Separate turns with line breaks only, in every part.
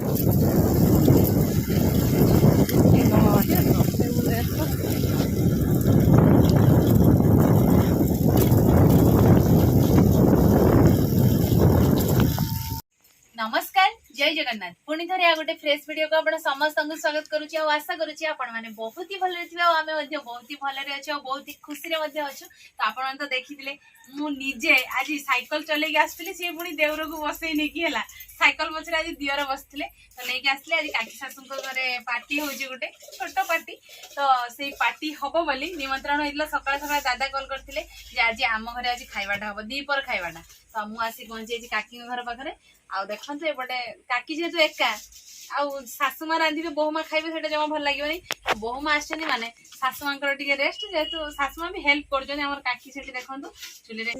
नमस्कार जय जगन्नाथ पुणी थे आ गोटे फ्रेश वीडियो को आपण समस्त स्वागत करुच्ची और आशा करुच्ची आपण माने बहुत ही भले थे आमे मध्ये बहुत ही भले अच्छे और बहुत ही खुशी रे मध्ये अच्छु। तो आपण तो देखिथिले मु निजे आज साइकिल चले के आसथिले से पुणी देवर को बसई नै की हला साइकिल पछरे आज दियर बसथिले तो नै के आसले आज काकी सासु को घरे पार्टी होजी गोटे छोटो पार्टी। तो से पार्टी हबो बोली निमंत्रण होइला सकाळ सकाळ दादा कॉल करथिले जे आज आम घरे आज खाइबाटा हबो दीपर खाइबाटा। तो मु आसी पहुंची काकी घर पाखरे आउ देखते एपटे काकी जेहेतु एका आउ सासुमा रांधिबे बोहुमा खाइबे सेटा जमा भल लागिबो नै बोहुमा आछनी माने सासुमा कर टिके रेस्ट जेहेतु सासुमा भी हेल्प करजनी हमर काकी सेठी देखंतु चुली रे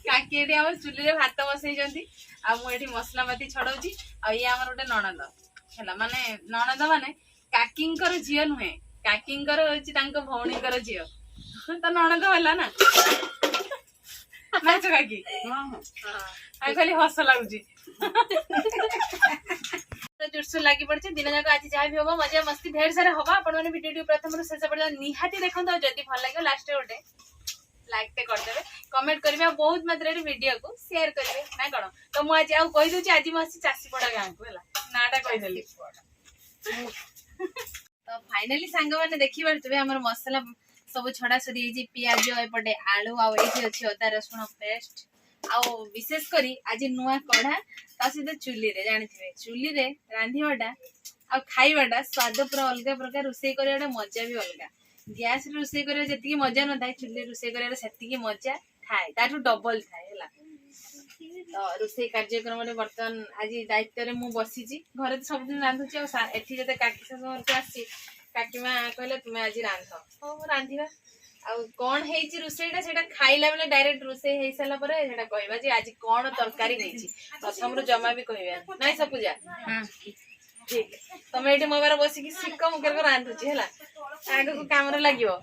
काकी एठी हमर चुली रे भात बसै जंती आ मु एठी मसला पाती छडौची आ ये हमर ओटे ननद हैला माने ननद माने काकींकर जियो नुहे काकींकर होची तांको भौणीकर जियो त ननद होला ना नाच काकी हां खाली हस लागुची तो जुरसु लागी पड़ছে दिन जाक आज जहाँ भी होबो मजा मस्ती ढेर सारा होबा आपण माने वीडियो प्रथम रु शेष पर्यंत निहाती देखंतो जदी भल लागो लास्ट ओटे लाइक ते कर देबे कमेंट करबे बहुत मात्रा रे वीडियो को शेयर करबे ना कोन। तो मु आज आ कहि दोची आज मस्ती चासी पड़ा गां को हला नाटा कहि देली। तो फाइनली सांग माने देखि परतबे हमर मसाला सब छड़ा सरी जी प्याज एपटे आलू आ एठी अछि अदा रसुण पेस्ट आउ विशेष करी आज नुआ कढ़ा ता सहित चुली रे जानिथिबे चुली रे रांधिबाटा आ खाइबाटा स्वाद पूरा अलग प्रकार रोषे करियाटा मजा भी अलग। गैस रे रोषे करिया जति मजा न थाय चुली रोषे करिया सेति मजा थाय ताठू डबल थाय हैला। तो रोषे कार्यक्रम रे बर्तन आज दायित्व रे मु बसी छी घरे तो सब दिन रांधुची आ एठी जते काकी सब घर को आसी काकी मा कहले तुमे आज रांध हो रांधिबा आ कोन हेची रोसेटा सेटा खाइला बेले डायरेक्ट रोसे हेई साला परे सेटा कहबा जे आज कोन तरकारी हेची प्रथम रो जमा भी कहबा नै सब पूजा। हां ठीक तमे एठी मोबाइल बसी की सिक्का मुकर को रांधुची हैला आगो को काम रे लागियो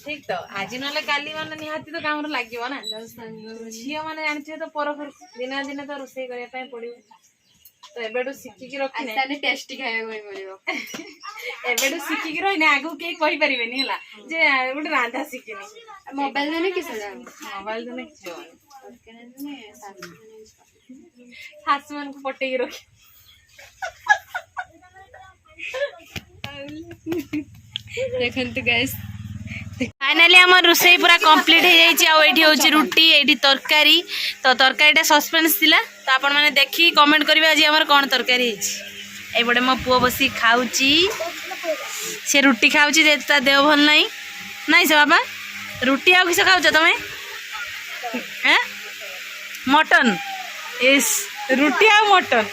ठीक। तो आज नले काली माने निहाती तो काम रे लागियो ना झियो माने जानथि तो पर दिन दिन तो रोसे करिया पय पडियो। तो एबेडू सिक्की की रखने आसाने टेस्टी खाया कोइ पड़िबो एबेडू सिक्की की रहिने आगु के कहि परिबेनी हला जे गोटे रांधा सिक्किनी मोबाइल देने कि सजा मोबाइल देने कि केने देने सासुमन को पटेई रखी देखंतु गाइस फाइनली हमर रुसई पूरा कंप्लीट हो जाई छी आ एठी होची रुटी एठी तरकारी। तो तरकारीटा सस्पेंस थिला तो आपण माने देखि कमेंट करिवे आज हमर कोन तरकारी हिची। ए बडे मो पुओ बसी खाउची से रुटी खाउची जे ता देह भल नाही नाही से बाबा रुटी आ किस खाउछ तमे हैं मटन इस रुटी आ मटन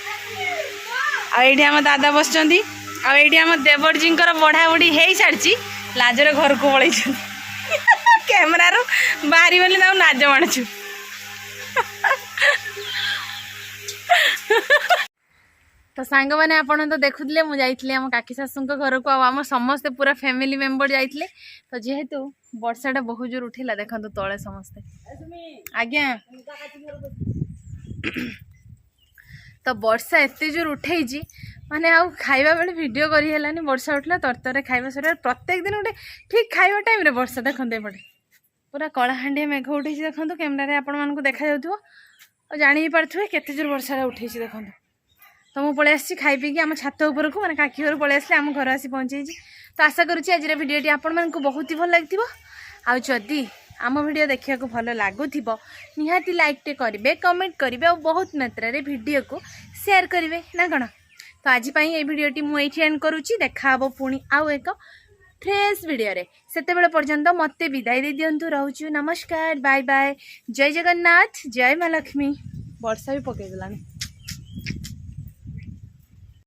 आ एठी हम दादा बसचंदी आ एठी हम देवर जींकर बढा बढी हेई सारची लाजर घर को पड़े कैमेरा रो बाहरी बोली ना लाज मानचु। तो सांग मैंने आपन तो देखुले मु जाइथिले हम काकी सासु घर को आम समस्ते पूरा फैमिली मेंबर जाइथिले। तो जेहेतु वर्षाटा बहुत जोर उठिला देखंतु तळे समस्ते आज्ञा तो वर्षा एते जोर उठेइजी माने आउ खाइबा बेले वीडियो करी हेलानी वर्षा उठला तरतरे खाइबा सर प्रत्येक दिन गोटे ठीक खाइबा टाइम रे वर्षा देखंते पड़े पूरा कलाहांडी मेघ उठेछि देखंतु कैमरा रे आपण मानकु देखा जाउथुबो और जानि ही पारथुबे केते जोर वर्षा उठेछि देखंतु। तो मु पळे आसी खाइ पी कि हम छात ऊपर को माने काकी घर पळे आसले हम घर आसी पहुंचेछि। तो आशा करूछि आज रे वीडियोटी आपण मानकु बहुत ही भल लागथिबो आ जदी आम वीडियो देखिया को भल लागुथिबो निहाती लाइक टे करिवे कमेंट करिवे और बहुत मात्रा रे वीडियो को शेयर करिवे ना कोन। तो आज पाई ए वीडियोटी मु एठी एंड करूची देखा हबो पुणी आउ एक फ्रेश वीडियो रे सेते बेले पर्यंत मते विदाई दे दियंतु रहउछु नमस्कार बाय बाय जय जगन्नाथ जय मां लक्ष्मी। वर्षा भी पके देलानी।